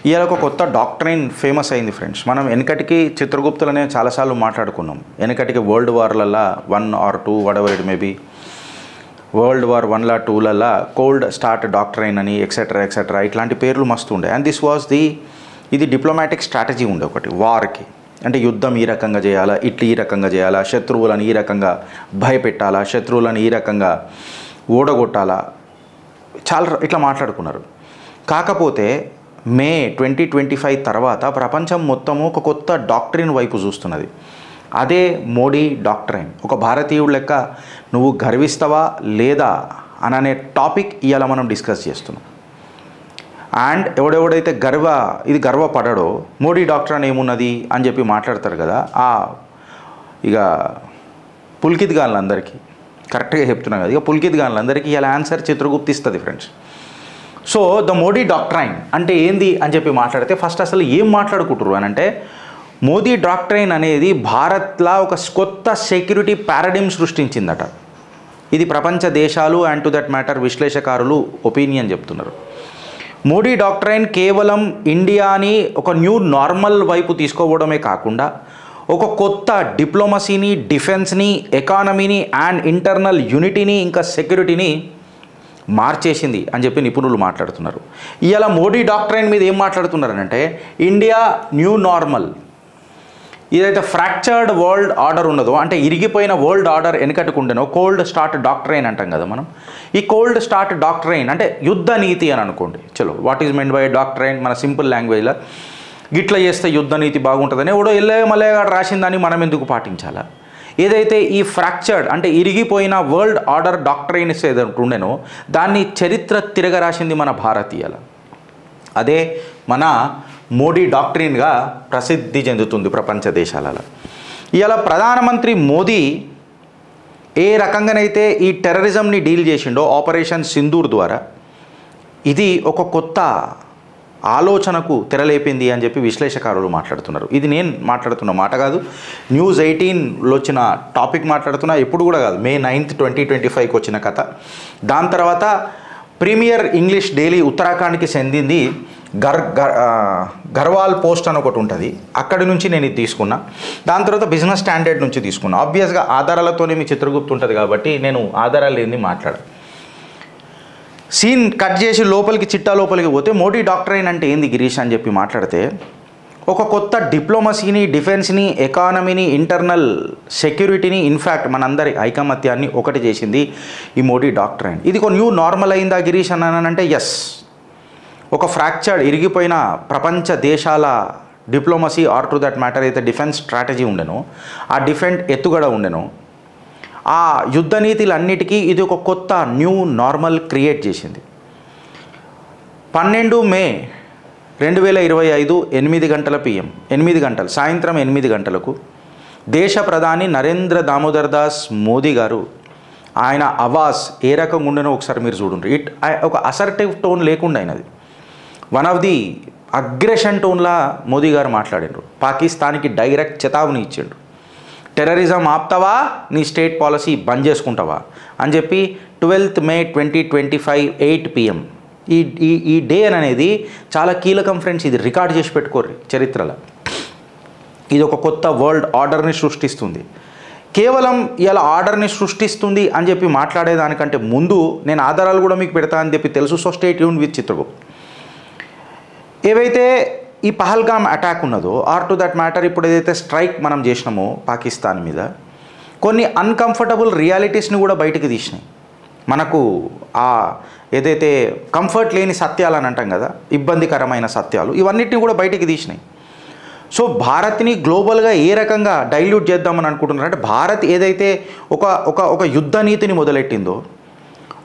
ఇవాళ ఒక కొత్త డాక్ట్రైన్ ఫేమస్ అయింది ఫ్రెండ్స్. మనం వెనకటికి చిత్రగుప్తులనే చాలాసార్లు మాట్లాడుకున్నాం. వెనకటికి వరల్డ్ వార్లల్లో 1 or 2 whatever it may be, world war 1 or 2లలో కోల్డ్ స్టార్ట్ డాక్ట్రైన్ అని ఎక్సెట్రా ఇట్లాంటి పేర్లు మస్తు ఉండే. అండ్ దిస్ వాజ్ ఇది డిప్లొమాటిక్ స్ట్రాటజీ ఉండే ఒకటి వార్కి. అంటే యుద్ధం ఈ రకంగా చేయాలా, ఈ రకంగా చేయాలా, శత్రువులను ఈ రకంగా భయపెట్టాలా, శత్రువులను ఈ రకంగా ఓడగొట్టాలా, చాలా ఇట్లా మాట్లాడుకున్నారు. కాకపోతే మే 2025 తర్వాత ప్రపంచం మొత్తము ఒక కొత్త డాక్ట్రిన్ వైపు చూస్తున్నది. అదే మోడీ డాక్ట్రైన్. ఒక భారతీయుడు లెక్క నువ్వు గర్విస్తావా లేదా అనే టాపిక్ ఇవాళ మనం డిస్కస్ చేస్తున్నాం. అండ్ ఎవడెవడైతే గర్వపడడో మోడీ డాక్ట్రైన్ ఏమున్నది అని చెప్పి మాట్లాడతారు కదా, ఇక పుల్కిత్గాళ్ళందరికీ కరెక్ట్గా చెప్తున్నాను కదా, ఇక పుల్కిత్గాళ్ళందరికీ ఇలా ఆన్సర్ చిత్రగుప్తి ఇస్తుంది friends. So the Modi doctrine అంటే ఏంది అని చెప్పి మాట్లాడితే ఫస్ట్ అసలు ఏం మాట్లాడుకుంటారు అని అంటే, మోదీ డాక్ట్రైన్ అనేది భారత్లో ఒక కొత్త సెక్యూరిటీ పారాడిమ్ సృష్టించిందట. ఇది ప్రపంచ దేశాలు అండ్ టు దట్ మ్యాటర్ విశ్లేషకారులు ఒపీనియన్ చెప్తున్నారు. మోడీ డాక్ట్రైన్ కేవలం ఇండియాని ఒక న్యూ నార్మల్ వైపు తీసుకోవడమే కాకుండా ఒక కొత్త డిప్లొమసీని, డిఫెన్స్ని, ఎకానమీని అండ్ ఇంటర్నల్ యూనిటీని ఇంకా సెక్యూరిటీని మార్చేసింది అని చెప్పి నిపుణులు మాట్లాడుతున్నారు. ఇవాళ మోడీ డాక్ట్రైన్ మీద ఏం మాట్లాడుతున్నారనంటే, ఇండియా న్యూ నార్మల్, ఏదైతే ఫ్రాక్చర్డ్ వరల్డ్ ఆర్డర్ ఉన్నదో, అంటే ఇరిగిపోయిన వరల్డ్ ఆర్డర్ వెనకట్టుకుండేనో కోల్డ్ స్టార్ట్ డాక్ట్రైన్ అంటాం కదా మనం. ఈ కోల్డ్ స్టార్ట్ డాక్ట్రైన్ అంటే యుద్ధ నీతి అని అనుకోండి. చలో, what is meant by doctrine మన సింపుల్ లాంగ్వేజ్లో, గిట్లా చేస్తే యుద్ధ నీతి బాగుంటుందని ఎవడో మల్లయ్య రాసిందని మనం ఎందుకు పాటించాలా? ఏదైతే ఈ ఫ్రాక్చర్డ్ అంటే ఇరిగిపోయిన వరల్డ్ ఆర్డర్ డాక్ట్రైన్స్ ఏదైతే ఉండేనో దాన్ని చరిత్ర తిరగరాసింది మన భారతీయుల. అదే మన మోడీ డాక్ట్రిన్గా ప్రసిద్ధి చెందుతుంది ప్రపంచ దేశాలలో. ఇవాళ ప్రధానమంత్రి మోదీ ఏ రకంగానైతే ఈ టెర్రరిజంని డీల్ చేసిండో ఆపరేషన్ సింధూర్ ద్వారా, ఇది ఒక కొత్త ఆలోచనకు తెరలేపింది అని చెప్పి విశ్లేషకారులు మాట్లాడుతున్నారు. ఇది నేను మాట్లాడుతున్న మాట కాదు, News 18లో వచ్చిన టాపిక్ మాట్లాడుతున్నా. ఎప్పుడు కూడా కాదు, May 9th 2025కి వచ్చిన కథ. దాని తర్వాత ప్రీమియర్ ఇంగ్లీష్ డైలీ ఉత్తరాఖండ్కి చెందింది గర్వాల్ పోస్ట్ అని ఒకటి ఉంటుంది, అక్కడి నుంచి నేను ఇది తీసుకున్నా. దాని తర్వాత బిజినెస్ స్టాండర్డ్ నుంచి తీసుకున్నా. ఆబ్వియస్గా ఆధారాలతోనే మీ చిత్రగుప్తు ఉంటుంది కాబట్టి నేను ఆధారాలు ఏంది మాట్లాడాను. సీన్ కట్ చేసి చిట్టా లోపలికి పోతే మోడీ డాక్ట్రైన్ అంటే ఏంది గిరీష్ అని చెప్పి మాట్లాడితే, ఒక కొత్త డిప్లొమసీని, డిఫెన్స్ని, ఎకానమీని, ఇంటర్నల్ సెక్యూరిటీని, ఇన్ఫ్యాక్ట్ మనందరి ఐకమత్యాన్ని ఒకటి చేసింది ఈ మోడీ డాక్ట్రైన్. ఇది ఒక న్యూ నార్మల్ అయిందా గిరీష్ అన్నానంటే ఎస్. ఒక ఫ్రాక్చర్డ్ ఇరిగిపోయిన ప్రపంచ దేశాల diplomacy or to that matter అయితే డిఫెన్స్ స్ట్రాటజీ ఉండెనో, ఆ డిఫెన్స్ ఎత్తుగడ ఉండెనో, ఆ యుద్ధ నీతిలన్నిటికీ ఇది ఒక కొత్త న్యూ నార్మల్ క్రియేట్ చేసింది. 12 May 2025 8 గంటల PM, 8 గంటలు సాయంత్రం 8 గంటలకు దేశ ప్రధాని నరేంద్ర దామోదర్ దాస్ మోదీ గారు ఆయన అవాజ్ ఏ రకంగా ఉండేనో ఒకసారి మీరు చూడండి. ఒక అసర్టివ్ టోన్ లేకుండా అయినది, వన్ ఆఫ్ ది అగ్రెషన్ టోన్లా మోదీ గారు మాట్లాడినారు. పాకిస్తాన్కి డైరెక్ట్ చెతావని ఇచ్చిండ్రు. టెర్రరిజం ఆపుతావా, నీ స్టేట్ పాలసీ బంద్ చేసుకుంటావా అని చెప్పి 12th May 2025 8 PM. ఈ డే అనేది చాలా కీలకం ఫ్రెండ్స్. ఇది రికార్డ్ చేసి పెట్టుకోర్రి చరిత్రలో. ఇది ఒక కొత్త వరల్డ్ ఆర్డర్ని సృష్టిస్తుంది. కేవలం ఇలా ఆర్డర్ని సృష్టిస్తుంది అని చెప్పి మాట్లాడేదానికంటే ముందు నేను ఆధారాలు కూడా మీకు పెడతా అని చెప్పి తెలుసు. So stay tuned with Chitragupt. ఏవైతే ఈ పహల్గామ్ అటాక్ ఉన్నదో ఆర్ టు దట్ మ్యాటర్ ఇప్పుడు ఏదైతే స్ట్రైక్ మనం చేసినామో పాకిస్తాన్ మీద, కొన్ని అన్కంఫర్టబుల్ రియాలిటీస్ని కూడా బయటకు తీసినాయి. మనకు ఏదైతే కంఫర్ట్ లేని సత్యాలు అని అంటాం కదా, ఇబ్బందికరమైన సత్యాలు, ఇవన్నిటిని కూడా బయటకు తీసినాయి. సో భారత్ని గ్లోబల్గా ఏ రకంగా డైల్యూట్ చేద్దామని అనుకుంటున్నారు అంటే, భారత్ ఏదైతే ఒక యుద్ధ నీతిని మొదలెట్టిందో,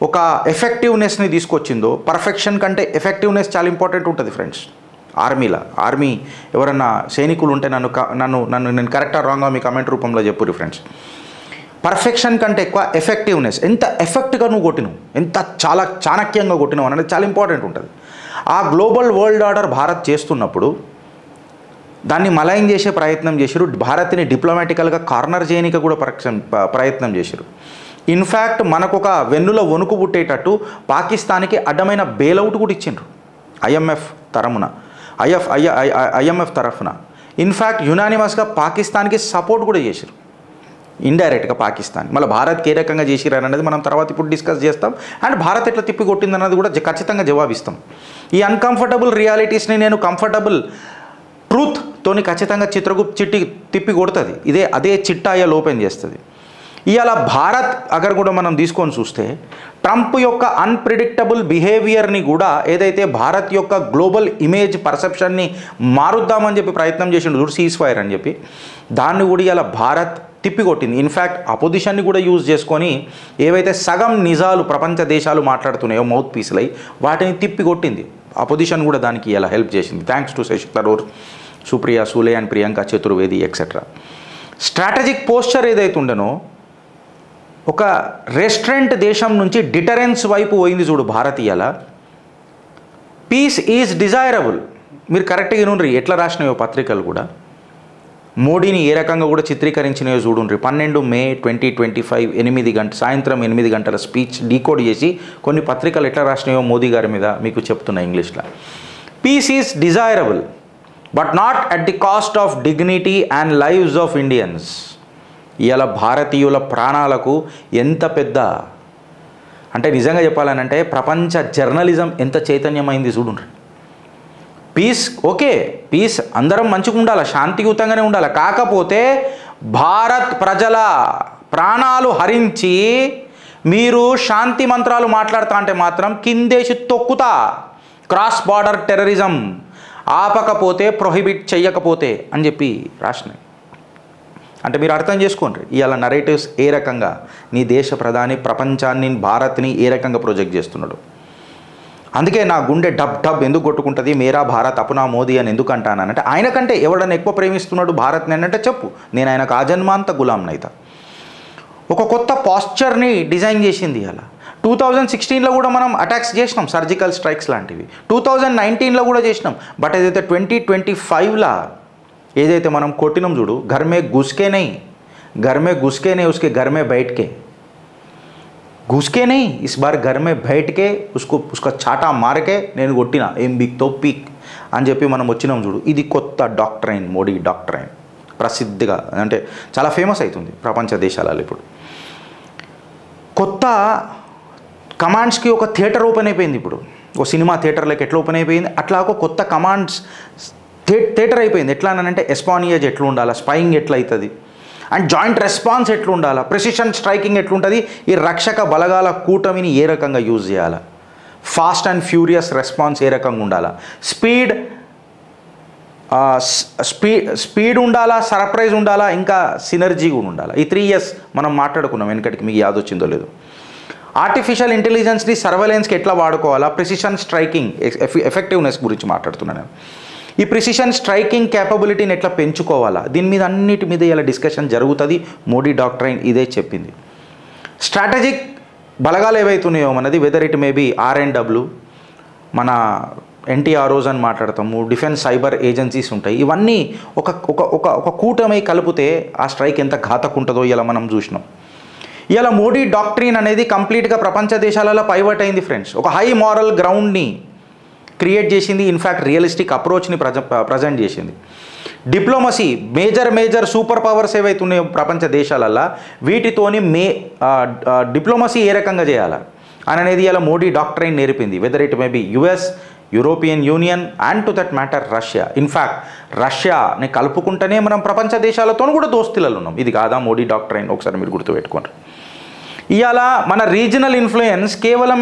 ఒక ఎఫెక్టివ్నెస్ని తీసుకొచ్చిందో, పర్ఫెక్షన్ కంటే ఎఫెక్టివ్నెస్ చాలా ఇంపార్టెంట్ ఉంటుంది ఫ్రెండ్స్. ఆర్మీ ఎవరన్నా సైనికులు ఉంటే నేను కరెక్టా రాంగా మీ కమెంట్ రూపంలో చెప్పుర్రి ఫ్రెండ్స్. పర్ఫెక్షన్ కంటే ఎక్కువ ఎఫెక్టివ్నెస్, ఎంత ఎఫెక్ట్గా నువ్వు కొట్టినావు, ఎంత చాలా చాణక్యంగా కొట్టినావు అనేది చాలా ఇంపార్టెంట్ ఉంటుంది. ఆ గ్లోబల్ వరల్డ్ ఆర్డర్ భారత్ చేస్తున్నప్పుడు దాన్ని మలైన్ చేసే ప్రయత్నం చేశారు. భారత్ని డిప్లొమాటికల్గా కార్నర్ చేయడానికి కూడా ప్రయత్నం చేశారు. ఇన్ఫ్యాక్ట్ మనకు ఒక వెన్నుల వణుకు పుట్టేటట్టు పాకిస్తాన్కి అడ్డమైన బెయిలౌట్ కూడా ఇచ్చిండ్రు IMF తరమున. ఐఎంఎఫ్ తరఫున. ఇన్ఫ్యాక్ట్ యునానిమస్గా పాకిస్తాన్కి సపోర్ట్ కూడా చేశారు, ఇండైరెక్ట్గా పాకిస్తాన్. మళ్ళీ భారత్కి ఏ రకంగా చేసిరు అనేది మనం తర్వాత ఇప్పుడు డిస్కస్ చేస్తాం. అండ్ భారత్ ఎట్లా తిప్పి కొట్టిందన్నది కూడా ఖచ్చితంగా జవాబిస్తాం. ఈ అన్కంఫర్టబుల్ రియాలిటీస్ని నేను కంఫర్టబుల్ ట్రూత్తోని ఖచ్చితంగా చిత్రగుప్త చిట్టి తిప్పి కొడుతుంది. అదే చిట్టాయాలు ఓపెన్ చేస్తుంది. ఇవాళ భారత్ అగర్ కూడా మనం తీసుకొని చూస్తే ట్రంప్ యొక్క అన్ప్రిడిక్టబుల్ బిహేవియర్ని కూడా ఏదైతే భారత్ యొక్క గ్లోబల్ ఇమేజ్ పర్సెప్షన్ని మారుద్దామని చెప్పి ప్రయత్నం చేసిండు చూడు, సీజ్ ఫైర్ అని చెప్పి, దాన్ని కూడా ఇలా భారత్ తిప్పికొట్టింది. ఇన్ఫ్యాక్ట్ అపోజిషన్ని కూడా యూజ్ చేసుకొని ఏవైతే సగం నిజాలు ప్రపంచ దేశాలు మాట్లాడుతున్నాయో మౌత్ పీసులై వాటిని తిప్పికొట్టింది. అపోజిషన్ కూడా దానికి ఇలా హెల్ప్ చేసింది. Thanks to Shashi Tharoor, Supriya Sule and Priyanka Chaturvedi etcetera. Strategic posture ఏదైతే ఉండనో ఒక రెస్ట్రెంట్ దేశం నుంచి డిటరెన్స్ వైపు పోయింది చూడు భారత్. ఇయాల పీస్ ఈజ్ డిజైరబుల్. మీరు కరెక్ట్గా వినుండ్రి ఎట్లా రాసినాయో పత్రికలు కూడా, మోడీని ఏ రకంగా కూడా చిత్రీకరించినాయో చూడుండ్రి. 12 మే 2025 8 గంటల సాయంత్రం 8 గంటల స్పీచ్ డీకోడ్ చేసి కొన్ని పత్రికలు ఎట్లా రాసినాయో మోదీ గారి మీద మీకు చెప్తున్నా ఇంగ్లీష్లో. Peace is desirable but not at the cost of dignity and lives of Indians. ఇవాళ భారతీయుల ప్రాణాలకు ఎంత పెద్ద అంటే నిజంగా చెప్పాలనంటే ప్రపంచ జర్నలిజం ఎంత చైతన్యమైంది చూడండి. పీస్ ఓకే, పీస్ అందరం మంచిగా ఉండాలి, శాంతియుతంగానే ఉండాలి. కాకపోతే భారత్ ప్రజల ప్రాణాలు హరించి మీరు శాంతి మంత్రాలు మాట్లాడుతా అంటే మాత్రం కిందేసి తొక్కుతా. క్రాస్ బార్డర్ టెర్రరిజం ఆపకపోతే, ప్రొహిబిట్ చెయ్యకపోతే అని చెప్పి రాసినాయి. అంటే మీరు అర్థం చేసుకోండి ఇవాళ నరేటివ్స్ ఏ రకంగా నీ దేశ ప్రధాని ప్రపంచాన్ని భారత్ని ఏ రకంగా ప్రొజెక్ట్ చేస్తున్నాడు. అందుకే నా గుండె డబ్ డబ్ ఎందుకు కొట్టుకుంటుంది, మేరా భారత్ అపునా మోదీ అని ఎందుకు అంటానంటే ఆయన కంటే ఎవడన్నా ఎక్కువ ప్రేమిస్తున్నాడు భారత్ని అంటే చెప్పు, నేను ఆయనకు ఆజన్మాంత గులాంనైతా. ఒక కొత్త పాస్చర్ని డిజైన్ చేసింది అలా. 2016లో కూడా మనం అటాక్స్ చేసినాం, సర్జికల్ స్ట్రైక్స్ లాంటివి. 2019లో కూడా చేసినాం. బట్ ఏదైతే 2025లా ఏదైతే మనం కొట్టినాం చూడు, घर में घुस के नहीं उसके घर में बैठ के, घुस के नहीं इस बार घर में बैठ के उसका చాటా మార్ के నేను కొట్టిన ఏం బిక్తో పీక్ అని చెప్పి మనం వచ్చినాం చూడు. ఇది కొత్త డాక్ట్రైన్, మోడీ డాక్ట్రైన్. ప్రసిద్ధిగా అంటే చాలా ఫేమస్ అవుతుంది ప్రపంచ దేశాలలో. ఇప్పుడు కొత్త కమాండ్స్కి ఒక థియేటర్ ఓపెన్ అయిపోయింది. ఇప్పుడు ఒక సినిమా థియేటర్లోకి ఎట్లా ఓపెన్ అయిపోయింది అట్లా ఒక కొత్త కమాండ్స్ థియేటర్ అయిపోయింది. ఎట్లా అంటే ఎస్పానియేజ్ ఎట్లా ఉండాలా, స్పైయింగ్ ఎట్లా అవుతుంది, అండ్ జాయింట్ రెస్పాన్స్ ఎట్లా ఉండాలా, ప్రెసిషన్ స్ట్రైకింగ్ ఎట్లుంటుంది, ఈ రక్షక బలగాల కూటమిని ఏ రకంగా యూజ్ చేయాలా, ఫాస్ట్ అండ్ ఫ్యూరియస్ రెస్పాన్స్ ఏ రకంగా ఉండాలా, స్పీడ్ ఉండాలా, సర్ప్రైజ్ ఉండాలా, ఇంకా సినర్జీ కూడా ఉండాలా. ఈ 3 years మనం మాట్లాడుకున్నాం వెనకటికి, మీకు యాద్ వచ్చిందో లేదో. ఆర్టిఫిషియల్ ఇంటెలిజెన్స్ని సర్వేలెన్స్కి ఎట్లా వాడుకోవాలా, ప్రిసిషన్ స్ట్రైకింగ్ ఎఫెక్టివ్నెస్ గురించి మాట్లాడుతున్నాను. ఈ ప్రిసిషన్ స్ట్రైకింగ్ క్యాపబిలిటీని ఎట్లా పెంచుకోవాలా, దీని మీద అన్నిటి మీద ఇలా డిస్కషన్ జరుగుతుంది. మోడీ డాక్ట్రైన్ ఇదే చెప్పింది. స్ట్రాటజిక్ బలగాలు ఏవైతున్నాయో మనది, whether it may be RNW, మన NTROs అని మాట్లాడతాము, డిఫెన్స్ సైబర్ ఏజెన్సీస్ ఉంటాయి. ఇవన్నీ ఒక కూటమి కలిపితే ఆ స్ట్రైక్ ఎంత ఘాతకుంటుందో ఇలా మనం చూసినాం. ఇలా మోడీ డాక్ట్రిన్ అనేది కంప్లీట్గా ప్రపంచ దేశాలలో పైవట్ అయింది ఫ్రెండ్స్. ఒక హై మారల్ గ్రౌండ్ని క్రియేట్ చేసింది. ఇన్ఫ్యాక్ట్ రియలిస్టిక్ అప్రోచ్ని ప్రజెంట్ చేసింది. డిప్లొమసీ మేజర్ సూపర్ పవర్స్ ఏవైతే ఉన్నాయో ప్రపంచ దేశాలల్లో వీటితోని డిప్లొమసీ ఏ రకంగా చేయాలా అని అనేది ఇలా మోడీ డాక్ట్రైన్ నేర్పింది. Whether it may be US, European Union and to that matter Russia. In fact రష్యాని కలుపుకుంటేనే మనం ప్రపంచ దేశాలతో కూడా దోస్తీలలో ఉన్నాం. ఇది కాదా మోడీ డాక్ట్రైన్? ఒకసారి మీరు గుర్తుపెట్టుకోండి. ఇవాళ మన రీజనల్ ఇన్ఫ్లుయెన్స్ కేవలం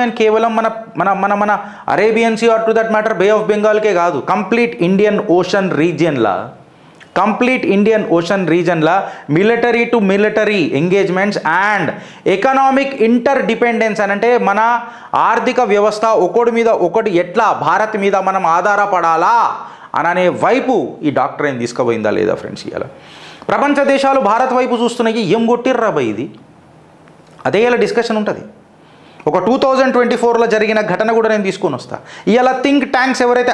మన మన మన మన Arabian Sea or to that matter Bay of బెంగాల్కే కాదు, కంప్లీట్ ఇండియన్ ఓషన్ రీజన్లా military to military engagements and economic interdependence అని అంటే మన ఆర్థిక వ్యవస్థ ఒకటి మీద ఒకటి ఎట్లా భారత్ మీద మనం ఆధారపడాలా అనే వైపు ఈ డాక్ట్రైన్ తీసుకుపోయిందా లేదా ఫ్రెండ్స్? ఇవాళ ప్రపంచ దేశాలు భారత్ వైపు చూస్తున్నాయి, ఏం కొట్టిర్రా బై ఇది, అదే ఇలా డిస్కషన్ ఉంటుంది. ఒక 2024లో జరిగిన ఘటన కూడా నేను తీసుకొని వస్తా. ఇలా థింక్ ట్యాంక్స్ ఎవరైతే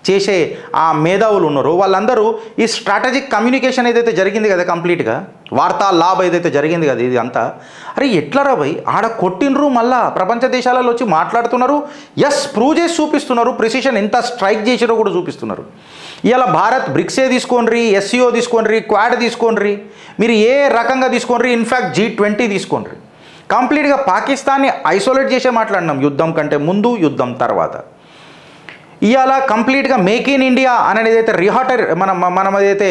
చేసే ఆ మేధావులు ఉన్నారో వాళ్ళందరూ ఈ స్ట్రాటజిక్ కమ్యూనికేషన్ ఏదైతే జరిగింది కదా కంప్లీట్గా వార్తా లాభ ఏదైతే జరిగింది కదా ఇది అంతా, అరే ఎట్లరా భయ్ ఆడ కొట్టినరు, మళ్ళా ప్రపంచ దేశాలలో వచ్చి మాట్లాడుతున్నారు, ఎస్ ప్రూవ్ చేసి చూపిస్తున్నారు, ప్రిసిషన్ ఎంత స్ట్రైక్ చేసిరో కూడా చూపిస్తున్నారు. ఇలా భారత్ బ్రిక్సే తీసుకోండి, ఎస్సీఓ తీసుకోండి, క్వాడ్ తీసుకోండి, మీరు ఏ రకంగా తీసుకోండి, ఇన్ఫ్యాక్ట్ G20 తీసుకోండి, కంప్లీట్గా పాకిస్తాన్ని ఐసోలేట్ చేసే మాట్లాడినాం యుద్ధం కంటే ముందు యుద్ధం తర్వాత. ఇవాళ కంప్లీట్గా మేక్ ఇన్ ఇండియా అనేది అయితే మనం ఏదైతే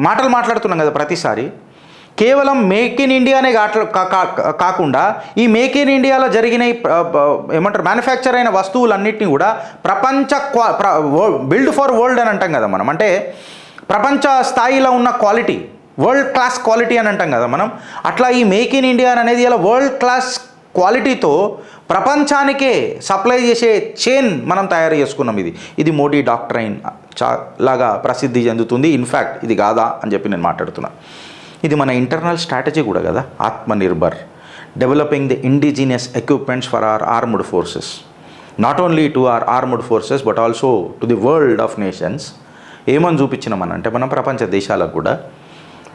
మాటలు మాట్లాడుతున్నాం కదా ప్రతిసారి, కేవలం మేక్ ఇన్ ఇండియానే కాకుండా ఈ మేక్ ఇన్ ఇండియాలో జరిగిన ఏమంటారు మ్యానుఫ్యాక్చర్ అయిన వస్తువులన్నింటినీ కూడా బిల్డ్ ఫర్ వరల్డ్ అని అంటాం కదా మనం, అంటే ప్రపంచ స్థాయిలో ఉన్న క్వాలిటీ, వరల్డ్ క్లాస్ క్వాలిటీ అని అంటాం కదా మనం. అట్లా ఈ మేక్ ఇన్ ఇండియా అనేది ఇలా వరల్డ్ క్లాస్ క్వాలిటీతో ప్రపంచానికే సప్లై చేసే చైన్ మనం తయారు చేసుకున్నాం. ఇది మోడీ డాక్ట్రైన్ లాగా ప్రసిద్ధి చెందుతుంది. ఇన్ఫ్యాక్ట్ ఇది కాదా అని చెప్పి నేను మాట్లాడుతున్నా. ఇది మన ఇంటర్నల్ స్ట్రాటజీ కూడా కదా, Atmanirbhar, developing the indigenous equipments for hour armed forces, not only to our armed forces but also to the world of nations. ఏమని చూపించినామనంటే మనం ప్రపంచ దేశాలకు కూడా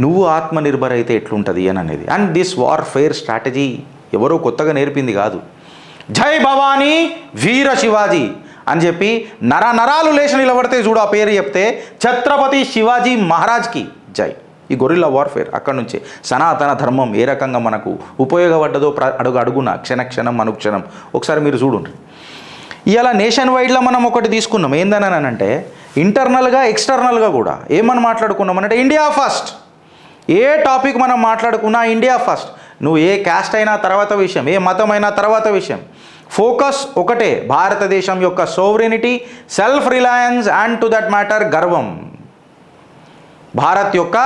నువ్వు ఆత్మనిర్భర్ అయితే ఎట్లుంటుంది అని అనేది. అండ్ దిస్ వార్ఫేర్ స్ట్రాటజీ ఎవరో కొత్తగా నేర్పింది కాదు. జై భవానీ వీర శివాజీ అని చెప్పి నరాలు లేచి నిలబడితే చూడు ఆ పేరు చెప్తే ఛత్రపతి శివాజీ మహారాజ్కి జై. ఈ గొరిల్లా వార్ఫేర్ అక్కడి నుంచే సనాతన ధర్మం ఏ రకంగా మనకు ఉపయోగపడ్డదో అడుగున క్షణక్షణం అనుక్షణం ఒకసారి మీరు చూడండి. ఇలా నేషన్ వైడ్లో మనం ఒకటి తీసుకున్నాం, ఏందని అంటే ఇంటర్నల్గా ఎక్స్టర్నల్గా కూడా ఏమని మాట్లాడుకున్నాం అంటే ఇండియా ఫస్ట్. ఏ టాపిక్ మనం మాట్లాడుకున్నా ఇండియా ఫస్ట్. నువ్వు ఏ క్యాస్ట్ అయినా తర్వాత విషయం, ఏ మతం అయినా తర్వాత విషయం, ఫోకస్ ఒకటే, భారతదేశం యొక్క sovereignty, self reliance and to that matter గర్వం, భారత్ యొక్క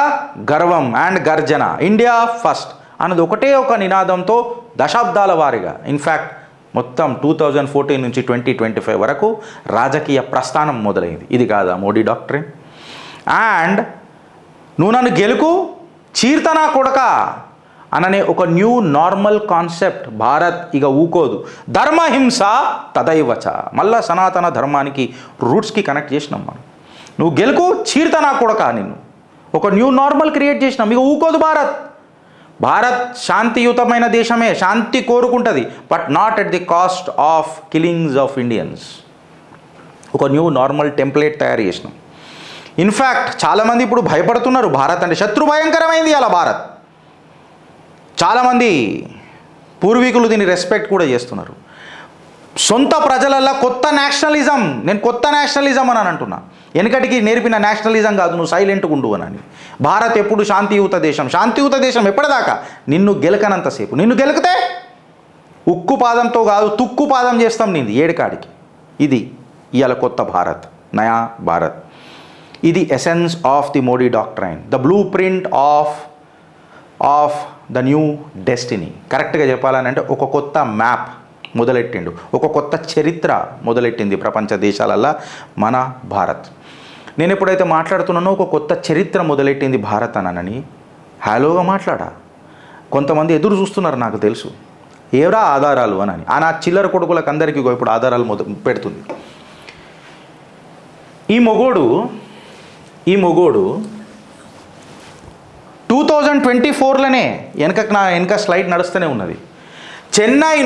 గర్వం అండ్ గర్జన, ఇండియా ఫస్ట్ అన్నది ఒకటే ఒక నినాదంతో దశాబ్దాల వారీగా, ఇన్ఫ్యాక్ట్ మొత్తం 2014 నుంచి 2025 వరకు రాజకీయ ప్రస్థానం మొదలైంది. ఇది కాదా మోడీ డాక్ట్రిన్? అండ్ నువ్వు నన్ను గెలుకు చీర్తనా కొడక అననే ఒక న్యూ నార్మల్ కాన్సెప్ట్ భారత్ ఇక ఊకోదు. ధర్మహింస తదైవచ, మళ్ళా సనాతన ధర్మానికి రూట్స్కి కనెక్ట్ చేసినాం మనం. నువ్వు గెలుకు చీర్తనా కొడక, నిన్ను ఒక న్యూ నార్మల్ క్రియేట్ చేసినాం. ఇక ఊకోదు భారత్ శాంతియుతమైన దేశమే, శాంతి కోరుకుంటుంది, but not at the cost of killings of Indians. ఒక న్యూ నార్మల్ టెంప్లెట్ తయారు చేసినాం. ఇన్ఫ్యాక్ట్ చాలామంది ఇప్పుడు భయపడుతున్నారు, భారత్ అంటే శత్రు భయంకరమైంది అలా భారత్. చాలామంది పూర్వీకులు దీన్ని రెస్పెక్ట్ కూడా చేస్తున్నారు. సొంత ప్రజలల్లో కొత్త నేషనలిజం, నేను కొత్త నేషనలిజం అని అంటున్నా, వెనకటికి నేర్పిన నేషనలిజం కాదు, నువ్వు సైలెంట్గా ఉండు అని. భారత్ ఎప్పుడు శాంతియుత దేశం ఎప్పటిదాకా నిన్ను గెలకనంతసేపు. నిన్ను గెలికితే ఉక్కు పాదంతో కాదు తుక్కు పాదం చేస్తాం నింది ఏడుకాడికి. ఇది ఇవాళ కొత్త భారత్, నయా భారత్. ఇది essence of the Modi doctrine, the blue print of the new destiny. కరెక్ట్గా చెప్పాలనంటే ఒక కొత్త మ్యాప్ మొదలెట్టిండు, ఒక కొత్త చరిత్ర మొదలెట్టింది ప్రపంచ దేశాలల్లో మన భారత్. నేను ఎప్పుడైతే మాట్లాడుతున్నానో ఒక కొత్త చరిత్ర మొదలెట్టింది భారత్ అనని హ్యాలోగా మాట్లాడా. కొంతమంది ఎదురు చూస్తున్నారు నాకు తెలుసు, ఏవరా ఆధారాలు అని. ఆ నా చిల్లర కొడుకులకు అందరికీ ఇప్పుడు ఆధారాలు పెడుతుంది. ఈ మొగోడు 2024లోనే వెనక స్లైడ్ నడుస్తూనే ఉన్నది. చెన్నై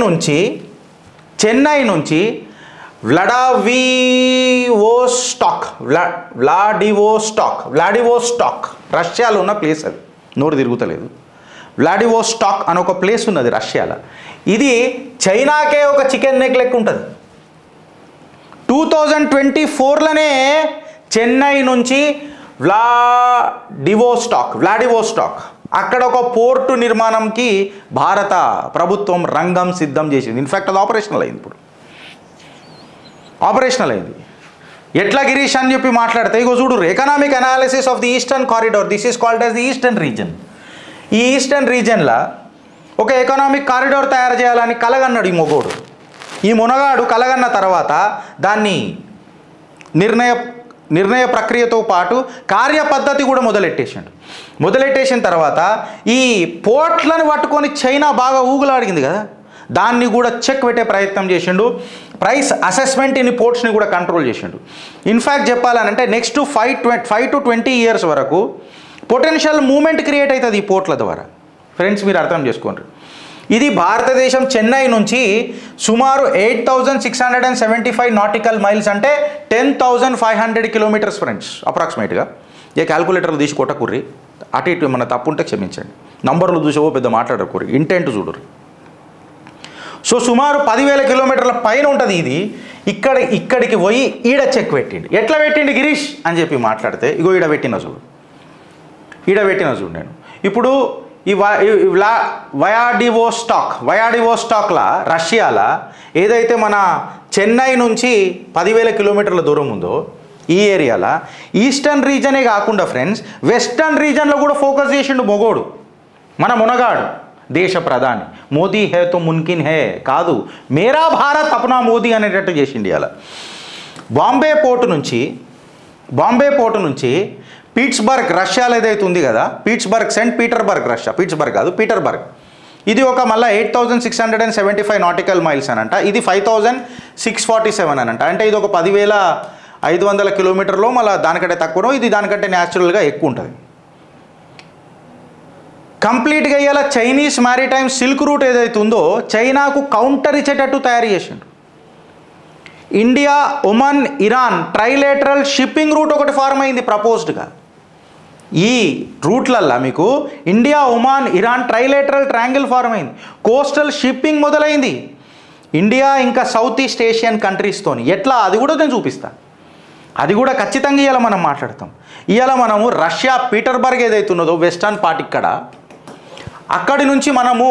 నుంచి వ్లాడివోస్టాక్ రష్యాలో ఉన్న ప్లేస్, అది నోరు తిరుగుతలేదు. వ్లాడివోస్టాక్ అని ఒక ప్లేస్ ఉన్నది రష్యాలో. ఇది చైనాకే ఒక చికెన్ నెక్ లెక్క ఉంటుంది. 2024లోనే చెన్నై నుంచి వ్లాడివోస్టాక్ అక్కడ ఒక పోర్టు నిర్మాణంకి భారత ప్రభుత్వం రంగం సిద్ధం చేసింది. ఇన్ఫ్యాక్ట్ అది ఆపరేషనల్ అయింది. ఇప్పుడు ఆపరేషనల్ అయింది. ఎట్లా గిరీష్ అని చెప్పి మాట్లాడితే ఇగో చూడు, economic analysis of the eastern corridor, this is called as the eastern region. ఈ ఈస్టర్న్ రీజన్లో ఒక ఎకనామిక్ కారిడార్ తయారు చేయాలని కలగన్నాడు ఈ మొగోడు. ఈ మునగాడు కలగన్న తర్వాత దాన్ని నిర్ణయ ప్రక్రియతో పాటు కార్యపద్ధతి కూడా మొదలెట్టేసిన తర్వాత ఈ పోర్ట్లను పట్టుకొని చైనా బాగా ఊగులాడిగింది కదా. దాన్ని కూడా చెక్ పెట్టే ప్రయత్నం చేసిండు. ప్రైస్ అసెస్మెంట్ ఇన్ పోర్ట్స్ని కూడా కంట్రోల్ చేసిండు. ఇన్ఫ్యాక్ట్ చెప్పాలనంటే నెక్స్ట్ 5 to 20 years వరకు పొటెన్షియల్ మూమెంట్ క్రియేట్ అవుతుంది ఈ పోర్ట్ల ద్వారా. ఫ్రెండ్స్ మీరు అర్థం చేసుకోండి. ఇది భారతదేశం చెన్నై నుంచి సుమారు 8,675 నాటికల్ మైల్స్ అంటే 10,500 కిలోమీటర్స్ ఫ్రెండ్స్ అప్రాక్సిమేట్గా. ఏ క్యాల్కులేటర్లు తీసి కొట్టకుర్రి, అటు ఇటు మన తప్పు ఉంటే క్షమించండి, నంబర్లు చూసేవో పెద్ద మాట్లాడకూరి, ఇంటెంట్ చూడరు. సో సుమారు 10,000 కిలోమీటర్ల పైన ఉంటుంది ఇది. ఇక్కడికి పోయి ఈడ చెక్ పెట్టిండు. ఎట్లా పెట్టిండు గిరీష్ అని చెప్పి మాట్లాడితే ఇగో ఈడ పెట్టిన చూడు నేను. ఇప్పుడు ఈ వయాడివోస్టాక్లా రష్యాలా ఏదైతే మన చెన్నై నుంచి 10,000 కిలోమీటర్ల దూరం ఉందో ఈ ఏరియాలో ఈస్టర్న్ రీజనే కాకుండా ఫ్రెండ్స్ వెస్టర్న్ రీజన్లో కూడా ఫోకస్ చేసిండు మొగోడు, మన మునగాడు, దేశ ప్రధాని. మోదీ హే తో మున్కిన్ హే కాదు, మేరా భారత్ అప్నా మోదీ అనేటట్టు చేసిండు. అలా బాంబే పోర్టు నుంచి పీట్స్బర్గ్ రష్యాలో ఏదైతే ఉంది కదా, సెయింట్ పీటర్బర్గ్ రష్యా, పీట్స్బర్గ్ కాదు పీటర్బర్గ్, ఇది ఒక మళ్ళీ 8,675 నాటికల్ మైల్స్ అనంట. ఇది 5,647 అనంట. అంటే ఇది ఒక 10,500 కిలోమీటర్లో మళ్ళీ దానికంటే తక్కువ, ఇది దానికంటే న్యాచురల్గా ఎక్కువ ఉంటుంది. కంప్లీట్గా ఇవాళ చైనీస్ మ్యారిటైమ్ సిల్క్ రూట్ ఏదైతే ఉందో చైనాకు కౌంటర్ ఇచ్చేటట్టు తయారు చేసిండు. India, Oman, Iran trilateral shipping route ఒకటి ఫార్మ్ అయింది ప్రపోజ్డ్గా. ఈ రూట్లల్లో మీకు India, Oman, Iran trilateral triangle form అయింది. కోస్టల్ షిప్పింగ్ మొదలైంది ఇండియా ఇంకా సౌత్ ఈస్ట్ ఏషియన్ కంట్రీస్తోని. ఎట్లా అది కూడా నేను చూపిస్తాను, అది కూడా ఖచ్చితంగా ఇవాళ మనం మాట్లాడతాం. ఇవాళ మనము రష్యా పీటర్బర్గ్ ఏదైతే ఉన్నదో వెస్టర్న్ పార్ట్ ఇక్కడ, అక్కడి నుంచి మనము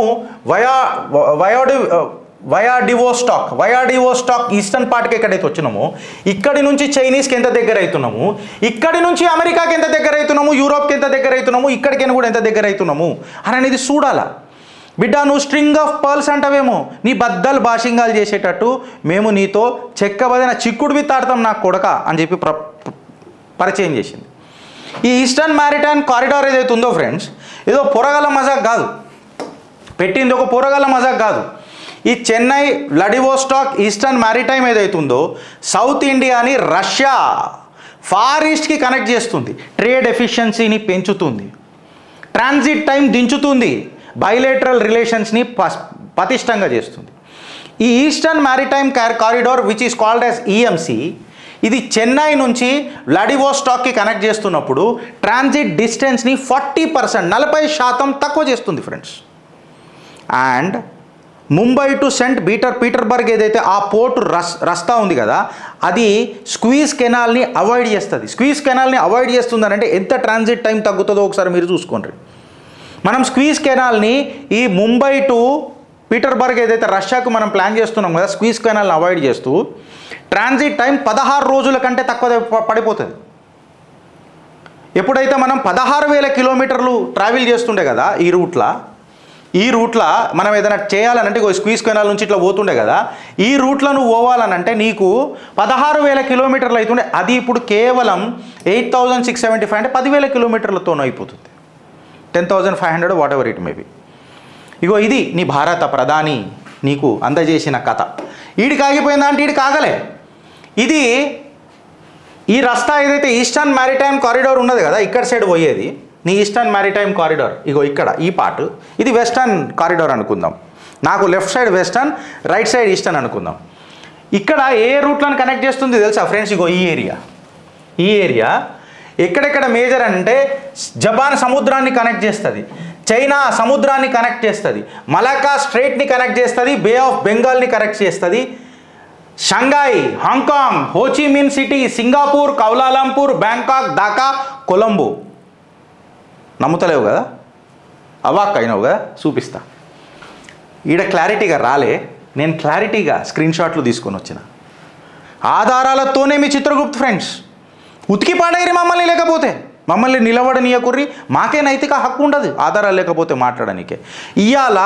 వయాడివోస్టాక్ ఈస్టర్న్ పార్ట్కి ఎక్కడైతే వచ్చినామో ఇక్కడి నుంచి చైనీస్కి ఎంత దగ్గర అవుతున్నాము, ఇక్కడి నుంచి అమెరికాకి ఎంత దగ్గర అవుతున్నాము, యూరోప్కి ఎంత దగ్గర అవుతున్నాము, ఇక్కడికైనా కూడా ఎంత దగ్గర అవుతున్నాము అని అనేది చూడాలా. బిడ్డ నువ్వు స్ట్రింగ్ ఆఫ్ పర్ల్స్ అంటావేమో, నీ బద్దలు భాషింగాలు చేసేటట్టు మేము నీతో చెక్కబదిన చిక్కుడు విత్తాడతాం నాకు కొడక అని చెప్పి పరిచయం చేసింది. ఈ ఈస్టర్న్ మ్యారిటైమ్ కారిడార్ ఏదైతే ఉందో ఫ్రెండ్స్, ఏదో పొరగల మజాక్ కాదు, పెట్టింది ఒక పొరగల మజాక్ కాదు. ఈ చెన్నై, వ్లాడివోస్టాక్ ఈస్టర్న్ మ్యారిటైమ్ ఏదైతే ఉందో సౌత్ ఇండియాని రష్యా ఫార్ ఈస్ట్కి కనెక్ట్ చేస్తుంది, ట్రేడ్ ఎఫిషియన్సీని పెంచుతుంది, ట్రాన్సిట్ టైం దించుతుంది, బైలేటరల్ రిలేషన్స్ని పటిష్టంగా చేస్తుంది. ఈ eastern maritime corridor which is called as EMC, ఇది చెన్నై నుంచి వ్లాడివోస్టాక్కి కనెక్ట్ చేస్తున్నప్పుడు ట్రాన్సిట్ డిస్టెన్స్ని 40% తక్కువ చేస్తుంది friends. And Mumbai to Saint పీటర్బర్గ్ ఏదైతే ఆ పోర్ట్ రస్తా ఉంది కదా, అది స్క్వీజ్ కెనాల్ని అవాయిడ్ చేస్తుంది. స్క్వీజ్ కెనాల్ని అవాయిడ్ చేస్తుందని అంటే ఎంత ట్రాన్సిట్ టైం తగ్గుతుందో ఒకసారి మీరు చూసుకోండి. మనం స్క్వీజ్ కెనాల్ని ఈ ముంబై టు పీటర్బర్గ్ ఏదైతే రష్యాకు మనం ప్లాన్ చేస్తున్నాం కదా, స్క్వీజ్ కెనాల్ని అవాయిడ్ చేస్తూ ట్రాన్సిట్ టైం 16 రోజుల కంటే తక్కువ పడిపోతుంది. ఎప్పుడైతే మనం 16,000 కిలోమీటర్లు ట్రావెల్ చేస్తుండే కదా ఈ రూట్లో మనం ఏదైనా చేయాలనంటే స్క్వీజ్ కెనాల్ నుంచి ఇట్లా పోతుండే కదా, ఈ రూట్లో నువ్వు పోవాలనంటే నీకు 16,000 కిలోమీటర్లు అవుతుండే, అది ఇప్పుడు కేవలం 8,675 అంటే 10,000 కిలోమీటర్లతోనూ అయిపోతుంది. 10,500 వాట్ ఎవర్ ఇట్ మేబీ. ఇగో ఇది నీ భారత ప్రధాని నీకు అందజేసిన కథ. ఈడికి ఆగిపోయిందా అంటే ఈడికి ఆగలే. ఇది ఈ రస్తా ఏదైతే ఈస్టర్న్ మ్యారిటైమ్ కారిడార్ ఉన్నది కదా, ఇక్కడ సైడ్ పోయేది నీ ఈస్టర్న్ మ్యారిటైమ్ కారిడార్. ఇగో ఇక్కడ ఈ పార్ట్ ఇది వెస్టర్న్ కారిడార్ అనుకుందాం. నాకు left side western, right side eastern అనుకుందాం. ఇక్కడ ఏ రూట్లను కనెక్ట్ చేస్తుంది తెలుసా ఫ్రెండ్స్? ఇగో ఈ ఏరియా ఎక్కడెక్కడ మేజర్ అంటే జపాన్ సముద్రాన్ని కనెక్ట్ చేస్తుంది, చైనా సముద్రాన్ని కనెక్ట్ చేస్తుంది, మలాకా స్ట్రైట్ని కనెక్ట్ చేస్తుంది, బే ఆఫ్ బెంగాల్ని కనెక్ట్ చేస్తుంది, Shanghai, Hong Kong, Ho Chi Minh City, Singapore, Kuala Lumpur, Bangkok, Dhaka, Colombo. నమ్ముతలేవు కదా, అవాక్ అయినావు కదా, చూపిస్తా. ఈడ క్లారిటీగా రాలే, నేను క్లారిటీగా స్క్రీన్ షాట్లు తీసుకొని వచ్చిన ఆధారాలతోనే మీ చిత్రగుప్త ఫ్రెండ్స్. ఉతికి పాడైరి మమ్మల్ని, లేకపోతే మమ్మల్ని నిలబడనీయకుర్రి, మాకే నైతిక హక్కు ఉండదు ఆధారాలు లేకపోతే మాట్లాడడానికే. ఇవాళ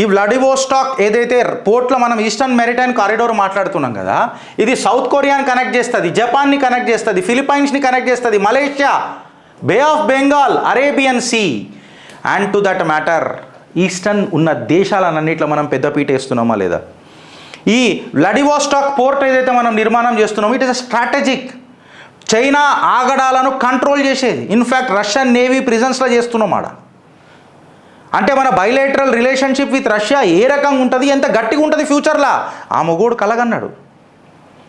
ఈ వ్లాడివోస్టాక్ ఏదైతే పోర్ట్లో మనం ఈస్టర్న్ మెరిటైమ్ కారిడార్ మాట్లాడుతున్నాం కదా, ఇది సౌత్ కొరియాని కనెక్ట్ చేస్తుంది, జపాన్ని కనెక్ట్ చేస్తుంది, ఫిలిప్పైన్స్ని కనెక్ట్ చేస్తుంది, Malaysia, Bay of Bengal, Arabian Sea. And to that matter eastern ఉన్న దేశాలన్నింటిలో మనం పెద్దపీట వేస్తున్నామా లేదా? ఈ వ్లాడివోస్టాక్ పోర్ట్ ఏదైతే మనం నిర్మాణం చేస్తున్నామో it is a strategic. China ఆగడాలను కంట్రోల్ చేసేది. ఇన్ఫ్యాక్ట్ రష్యన్ నేవీ ప్రిజన్స్లో చేస్తున్నాం ఆడ. అంటే మన బైలేటరల్ రిలేషన్షిప్ విత్ రష్యా ఏ రకంగా ఉంటుంది, ఎంత గట్టిగా ఉంటుంది ఫ్యూచర్లో ఆ మొగోడు కలగన్నాడు.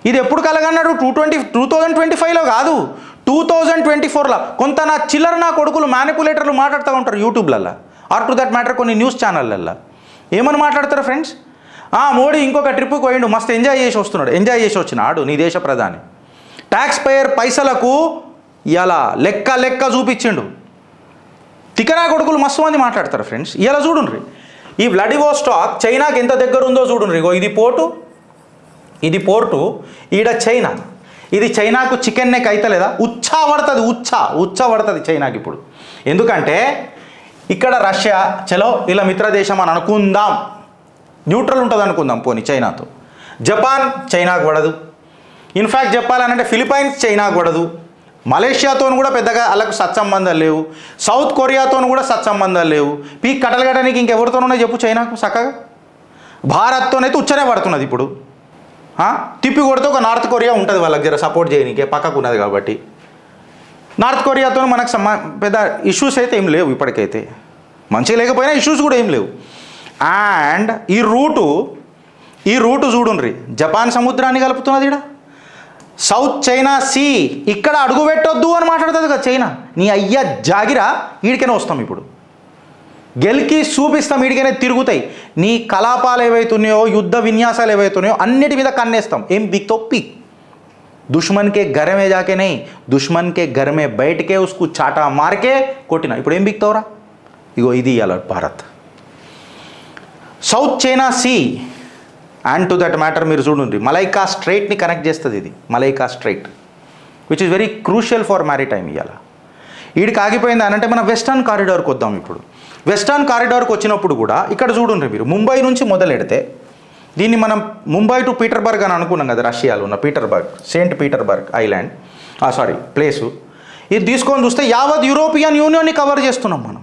ఇది ఎప్పుడు కలగన్నాడు? 2025లో కాదు, 2024లో. కొంత నా చిల్లర నా కొడుకులు మ్యానిపులేటర్లు మాట్లాడుతూ ఉంటారు యూట్యూబ్లల్లో, ఆర్ టు దట్ మ్యాటర్ కొన్ని న్యూస్ ఛానళ్ళల్లో. ఏమని మాట్లాడతారు ఫ్రెండ్స్? మోడీ ఇంకొక ట్రిప్కి పోయిండు, మస్తు ఎంజాయ్ చేసి వస్తున్నాడు. ఎంజాయ్ చేసి వచ్చినాడు నీ దేశ ప్రధాని. ట్యాక్స్ పేయర్ పైసలకు ఇలా లెక్క చూపించిండు. తికనా కొడుకులు మస్తు మంది మాట్లాడతారు ఫ్రెండ్స్. ఇలా చూడుండ్రి, ఈ వ్లాడివోస్టాక్ చైనాకి ఎంత దగ్గర ఉందో చూడుండ్రి. ఇది పోర్టు, ఈడ చైనా. ఇది చైనాకు చికెన్ నెక్ అవుతలేదా? ఉచ్చా పడుతుంది చైనాకి ఇప్పుడు. ఎందుకంటే ఇక్కడ రష్యా చలో ఇలా మిత్రదేశం అని అనుకుందాం, న్యూట్రల్ ఉంటుంది అనుకుందాం పోనీ చైనాతో. జపాన్ చైనాకు పడదు. ఇన్ఫ్యాక్ట్ చెప్పాలనంటే ఫిలిప్పైన్స్ చైనాకు పడదు. మలేషియాతో కూడా పెద్దగా వాళ్ళకు సత్సంబంధాలు లేవు. సౌత్ కొరియాతో కూడా సత్సంబంధాలు లేవు. పీక్ కట్టలగడానికి ఇంకెవరితోనన్నా చెప్పు చైనాకు చక్కగా. భారత్తోనైతే ఉచ్చనే పడుతున్నది ఇప్పుడు. తిప్పి కొడితే ఒక నార్త్ కొరియా ఉంటుంది వాళ్ళ దగ్గర సపోర్ట్ చేయనీకే, పక్కకు ఉన్నది కాబట్టి. నార్త్ కొరియాతో మనకు పెద్ద ఇష్యూస్ అయితే ఏం లేవు ఇప్పటికైతే. మంచిగా లేకపోయినా ఇష్యూస్ కూడా ఏం లేవు. అండ్ ఈ రూటు చూడుండ్రి, జపాన్ సముద్రాన్ని కలుపుతున్నది ఇక్కడ. సౌత్ చైనా సీ ఇక్కడ అడుగు పెట్టొద్దు అని మాట్లాడుతుంది కదా చైనా. నీ అయ్యా జాగిరా, ఈడికైనా వస్తాం ఇప్పుడు, గెలికి చూపిస్తాం, ఈడికైనా తిరుగుతాయి. నీ కలాపాలు ఏవైతున్నాయో, యుద్ధ విన్యాసాలు ఏవైతున్నాయో అన్నిటి మీద కన్నేస్తాం. ఏం బిక్తో పీక్. दुश्मन के घर में जाके नहीं, दुश्मन के घर में बैठ के उसको चाटा मार के कोटिना. ఇప్పుడు ఏం బిక్తోరా? ఇగో ఇది ఇయాల Bharat. South China Sea and to that matter మీరు చూడండి, మలైకా స్ట్రైట్ని కనెక్ట్ చేస్తుంది. ఇది Malacca Strait which is very crucial for maritime. ఇవాళ వీడికి ఆగిపోయింది అని అంటే మనం వెస్టర్న్ కారిడార్కి వద్దాం. ఇప్పుడు వెస్టర్న్ కారిడార్కి వచ్చినప్పుడు కూడా ఇక్కడ చూడండి మీరు, ముంబై నుంచి మొదలెడితే దీన్ని మనం ముంబై టు పీటర్బర్గ్ అని అనుకున్నాం కదా, రష్యాలో ఉన్న పీటర్బర్గ్, సెయింట్ పీటర్బర్గ్ ఐలాండ్, ప్లేసు. ఇది తీసుకొని చూస్తే యావత్ యూరోపియన్ యూనియన్ని కవర్ చేస్తున్నాం మనం.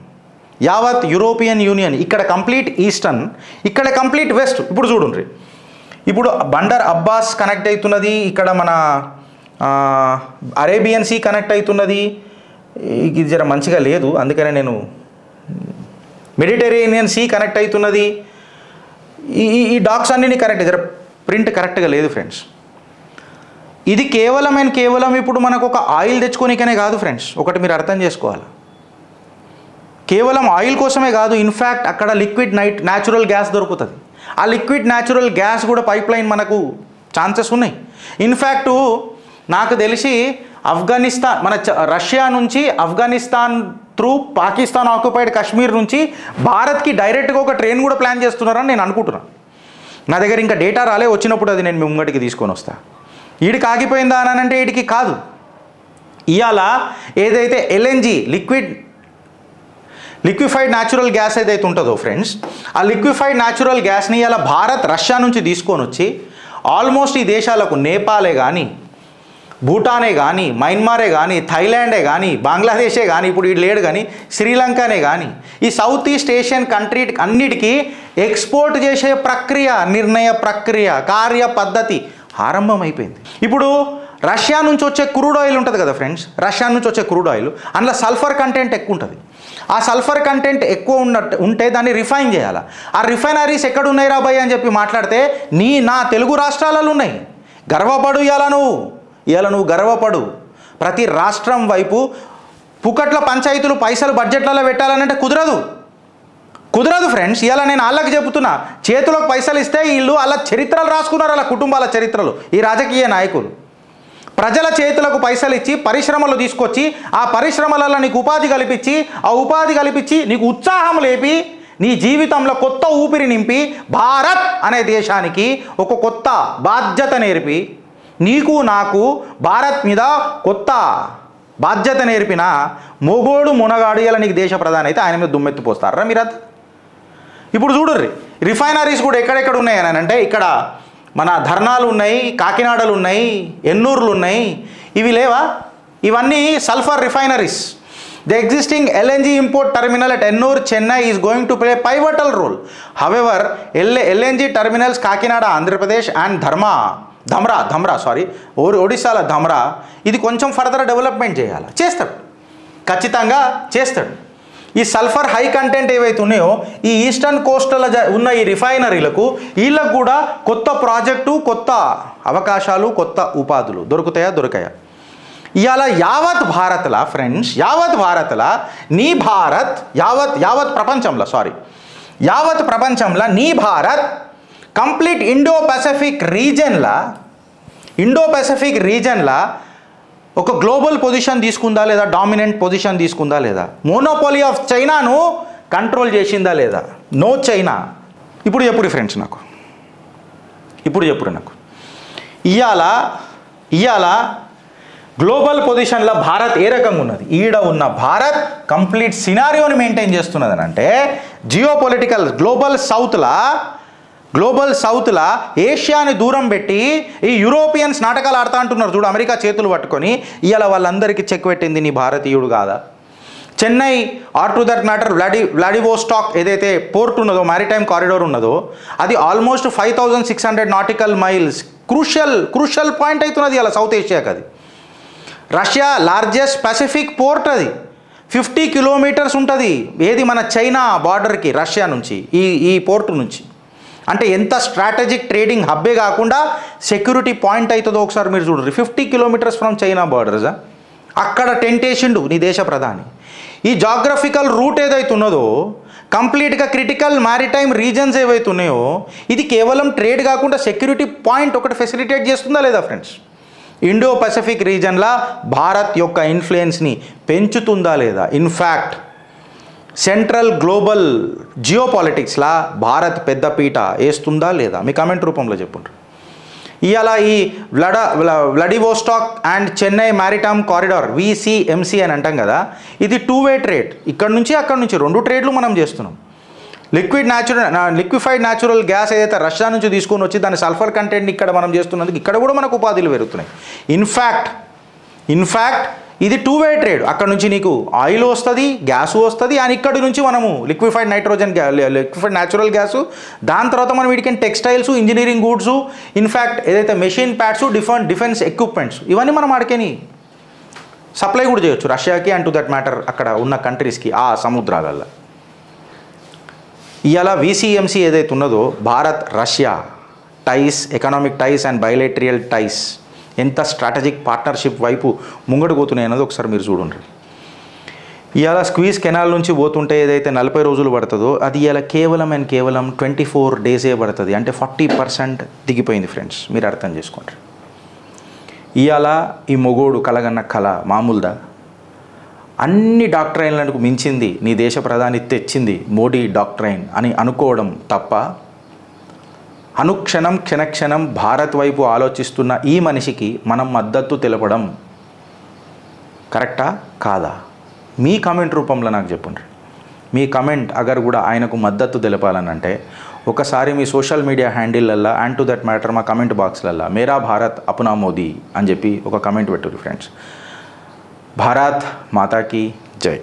యావత్ యూరోపియన్ యూనియన్. ఇక్కడ కంప్లీట్ ఈస్టర్న్, ఇక్కడ కంప్లీట్ వెస్ట్. ఇప్పుడు చూడండి, ఇప్పుడు బండర్ అబ్బాస్ కనెక్ట్ అవుతున్నది, ఇక్కడ మన అరేబియన్ సీ కనెక్ట్ అవుతున్నది. ఇది జర మంచిగా లేదు, అందుకనే నేను మెడిటరేనియన్ సీ కనెక్ట్ అవుతున్నది. ఈ డాక్స్ అన్నీ కరెక్ట్, జర ప్రింట్ కరెక్ట్గా లేదు ఫ్రెండ్స్. ఇది కేవలం ఇప్పుడు మనకు ఒక ఆయిల్ తెచ్చుకోనికనే కాదు ఫ్రెండ్స్, ఒకటి మీరు అర్థం చేసుకోవాలి. కేవలం ఆయిల్ కోసమే కాదు, ఇన్ఫ్యాక్ట్ అక్కడ లిక్విడ్ న్యాచురల్ గ్యాస్ దొరుకుతుంది. ఆ లిక్విడ్ న్యాచురల్ గ్యాస్ కూడా పైప్ లైన్ మనకు ఛాన్సెస్ ఉన్నాయి. ఇన్ఫ్యాక్టు నాకు తెలిసి ఆఫ్ఘనిస్తాన్, మన రష్యా నుంచి ఆఫ్ఘనిస్తాన్ త్రూ పాకిస్తాన్ ఆక్యుపైడ్ కాశ్మీర్ నుంచి భారత్కి డైరెక్ట్గా ఒక ట్రైన్ కూడా ప్లాన్ చేస్తున్నారని నేను అనుకుంటున్నాను. నా దగ్గర ఇంకా డేటా రాలే, వచ్చినప్పుడు అది నేను మీ ముంగటికి తీసుకొని వస్తాను. వీడికి ఆగిపోయిందా అని అంటే వీడికి కాదు. ఇవాళ ఏదైతే ఎల్ఎన్జీ లిక్విఫైడ్ న్యాచురల్ గ్యాస్ ఏదైతే ఉంటుందో ఫ్రెండ్స్, ఆ లిక్విఫైడ్ న్యాచురల్ గ్యాస్ని ఇలా భారత్ రష్యా నుంచి తీసుకొని వచ్చి ఆల్మోస్ట్ ఈ దేశాలకు నేపాలే కానీ, భూటానే కానీ, మయన్మారే కానీ, థైలాండే కానీ, బంగ్లాదేశే కానీ, ఇప్పుడు వీడు లేడు కానీ, శ్రీలంకనే కానీ, ఈ సౌత్ ఈస్ట్ ఏషియన్ కంట్రీ అన్నిటికీ ఎక్స్పోర్ట్ చేసే ప్రక్రియ, నిర్ణయ ప్రక్రియ, కార్య పద్ధతి ఆరంభమైపోయింది. ఇప్పుడు రష్యా నుంచి వచ్చే క్రూడ్ ఆయిల్ ఉంటుంది కదా ఫ్రెండ్స్, రష్యా నుంచి వచ్చే క్రూడ్ ఆయిల్ అందులో సల్ఫర్ కంటెంట్ ఎక్కువ ఉంటుంది. ఆ సల్ఫర్ కంటెంట్ ఎక్కువ ఉంటే దాన్ని రిఫైన్ చేయాలి. ఆ రిఫైనరీస్ ఎక్కడ ఉన్నాయి రాబాయ్ అని చెప్పి మాట్లాడితే నా తెలుగు రాష్ట్రాలలో ఉన్నాయి. గర్వపడు ఇవాళ నువ్వు గర్వపడు. ప్రతి రాష్ట్రం వైపు పుకట్ల పంచాయతీలు పైసలు బడ్జెట్లలో పెట్టాలనంటే కుదరదు ఫ్రెండ్స్. ఇవాళ నేను వాళ్ళకి చెబుతున్నా, చేతిలోకి పైసలు ఇస్తే వీళ్ళు వాళ్ళ చరిత్రలు రాసుకున్నారు, వాళ్ళ కుటుంబాల చరిత్రలు. ఈ రాజకీయ నాయకులు ప్రజల చేతులకు పైసలు ఇచ్చి పరిశ్రమలు తీసుకొచ్చి ఆ పరిశ్రమలలో నీకు ఉపాధి కల్పించి నీకు ఉత్సాహం లేపి నీ జీవితంలో కొత్త ఊపిరి నింపి భారత్ అనే దేశానికి ఒక కొత్త బాధ్యత నేర్పి నీకు నాకు భారత్ మీద కొత్త బాధ్యత నేర్పిన మొగోడు మునగాడు ఇలా నీకు దేశ ప్రధాని అయితే ఆయన మీద దుమ్మెత్తిపోస్తారా మీరు? ఇప్పుడు చూడుర్రి, రిఫైనరీస్ కూడా ఎక్కడెక్కడ ఉన్నాయి అని అంటే ఇక్కడ మన ధర్నాలు ఉన్నాయి, కాకినాడలు ఉన్నాయి, ఎన్నూరులు ఉన్నాయి. ఇవి లేవా? ఇవన్నీ sulphur refineries. The existing LNG import terminal at Ennore, Chennai is going to play a pivotal role. However, LNG terminals Kakinada, Andhra Pradesh and Dhamra, Odisha Dhamra, ఇది కొంచెం ఫర్దర్ డెవలప్మెంట్ చేయాలి, చేస్తాడు, ఖచ్చితంగా చేస్తాడు. ఈ సల్ఫర్ హై కంటెంట్ ఏవైతే ఉన్నాయో ఈ ఈస్టర్న్ కోస్టల్ ఉన్న ఈ రిఫైనరీలకు వీళ్ళకు కూడా కొత్త ప్రాజెక్టు, కొత్త అవకాశాలు, కొత్త ఉపాధులు దొరకాయా? ఇవాళ యావత్ భారత్లా ఫ్రెండ్స్, యావత్ భారత్లా నీ భారత్ యావత్ ప్రపంచంలో నీ భారత్ కంప్లీట్ ఇండో పసిఫిక్ రీజన్లా ఒక గ్లోబల్ పొజిషన్ తీసుకుందా లేదా, డామినెంట్ పొజిషన్ తీసుకుందా లేదా, మోనోపోలీ ఆఫ్ చైనాను కంట్రోల్ చేసిందా లేదా? No China. ఇప్పుడు చెప్పుడు ఫ్రెండ్స్ నాకు, ఇవాళ గ్లోబల్ పొజిషన్లో భారత్ ఏ రకంగా ఉన్నది? ఈడ ఉన్న భారత్ కంప్లీట్ సినారియోని మెయింటైన్ చేస్తున్నది అని అంటే జియోపొలిటికల్ గ్లోబల్ సౌత్లా ఏషియాని దూరం పెట్టి ఈ యూరోపియన్స్ నాటకాలు ఆడుతూ అంటున్నారు చూడు, అమెరికా చేతులు పట్టుకొని. ఇవాళ వాళ్ళందరికీ చెక్ పెట్టింది నీ భారతీయుడు కాదా? Chennai or to that matter Vladivostok ఏదైతే పోర్ట్ ఉన్నదో, మ్యారిటైమ్ కారిడోర్ ఉన్నదో, అది almost 5600 nautical miles crucial point అవుతున్నది ఇలా సౌత్ ఏషియాకి. అది రష్యా లార్జెస్ట్ పసిఫిక్ పోర్ట్, అది 50 కిలోమీటర్స్ ఉంటుంది. ఏది మన చైనా బార్డర్కి, రష్యా నుంచి ఈ పోర్టు నుంచి. అంటే ఎంత స్ట్రాటజిక్ ట్రేడింగ్ హబ్బే కాకుండా సెక్యూరిటీ పాయింట్ అవుతుందో ఒకసారి మీరు చూడండి. 50 కిలోమీటర్స్ ఫ్రమ్ చైనా బార్డర్స్. అక్కడ టెంట్ వేసిండు నీ దేశ ప్రధాని. ఈ జాగ్రఫికల్ రూట్ ఏదైతే ఉన్నదో, కంప్లీట్గా క్రిటికల్ మ్యారిటైమ్ రీజన్స్ ఏవైతే ఉన్నాయో, ఇది కేవలం ట్రేడ్ కాకుండా సెక్యూరిటీ పాయింట్ ఒకటి ఫెసిలిటేట్ చేస్తుందా లేదా ఫ్రెండ్స్? ఇండో పసిఫిక్ రీజన్లో భారత్ యొక్క ఇన్ఫ్లుయెన్స్ని పెంచుతుందా లేదా? ఇన్ఫ్యాక్ట్ సెంట్రల్ గ్లోబల్ జియోపాలిటిక్స్లా భారత్ పెద్దపీట వేస్తుందా లేదా? మీ కామెంట్ రూపంలో చెప్పుంటారు. ఇవాళ ఈ Vladivostok and Chennai maritime corridor VCMC అని అంటాం కదా, ఇది 2-way ట్రేడ్. ఇక్కడ నుంచి అక్కడ నుంచి 2 ట్రేడ్లు మనం చేస్తున్నాం. లిక్విఫైడ్ న్యాచురల్ గ్యాస్ ఏదైతే రష్యా నుంచి తీసుకొని వచ్చి దాని సల్ఫర్ కంటెంట్ని ఇక్కడ మనం చేస్తున్నందుకు ఇక్కడ కూడా మనకు ఉపాధులు పెరుగుతున్నాయి. ఇన్ఫ్యాక్ట్ ఇది 2-way ట్రేడ్. అక్కడ నుంచి నీకు ఆయిల్ వస్తుంది, గ్యాస్ వస్తుంది, అండ్ ఇక్కడి నుంచి మనము లిక్విఫైడ్ న్యాచురల్ గ్యాసు, దాని తర్వాత మనం వీటికి టెక్స్టైల్స్, ఇంజనీరింగ్ గూడ్స్, ఇన్ఫ్యాక్ట్ ఏదైతే మెషిన్ ప్యాడ్స్, డిఫెన్స్ ఎక్విప్మెంట్స్ ఇవన్నీ మనం ఆడికేని సప్లై కూడా చేయొచ్చు రష్యాకి అండ్ టు దట్ మ్యాటర్ అక్కడ ఉన్న కంట్రీస్కి ఆ సముద్రాలలో. ఇవాళ VCMC ఏదైతే ఉన్నదో, Bharat Russia ties, economic ties and bilateral ties ఎంత స్ట్రాటజిక్ పార్ట్నర్షిప్ వైపు ముంగడు పోతున్నాయి అన్నది ఒకసారి మీరు చూడండి. ఇవాళ స్క్వీజ్ కెనాల్ నుంచి పోతుంటే ఏదైతే 40 రోజులు పడుతుందో, అది ఇవాళ కేవలం 24 డేసే పడుతుంది. అంటే 40% దిగిపోయింది ఫ్రెండ్స్, మీరు అర్థం చేసుకోండి. ఇవాళ ఈ మొగోడు కలగన్న కళ మామూలుదా? అన్ని డాక్ట్రైన్లకు మించింది నీ దేశ ప్రధాని తెచ్చింది మోడీ డాక్ట్రైన్ అని అనుకోవడం తప్ప, క్షణక్షణం భారత్ వైపు ఆలోచిస్తున్న ఈ మనిషికి మనం మద్దతు తెలపడం కరెక్టా కాదా? మీ కామెంట్ రూపంలో నాకు చెప్పండి. మీ కామెంట్ అగర్ కూడా ఆయనకు మద్దతు తెలపాలని అంటే ఒకసారి మీ సోషల్ మీడియా హ్యాండిల్లల్లో అండ్ టు దట్ మ్యాటర్ మా కమెంట్ బాక్స్లల్లో మేరా భారత్ అప్నా మోదీ అని చెప్పి ఒక కమెంట్ పెట్టుర్రు ఫ్రెండ్స్. భారత్ మాతాకి జై.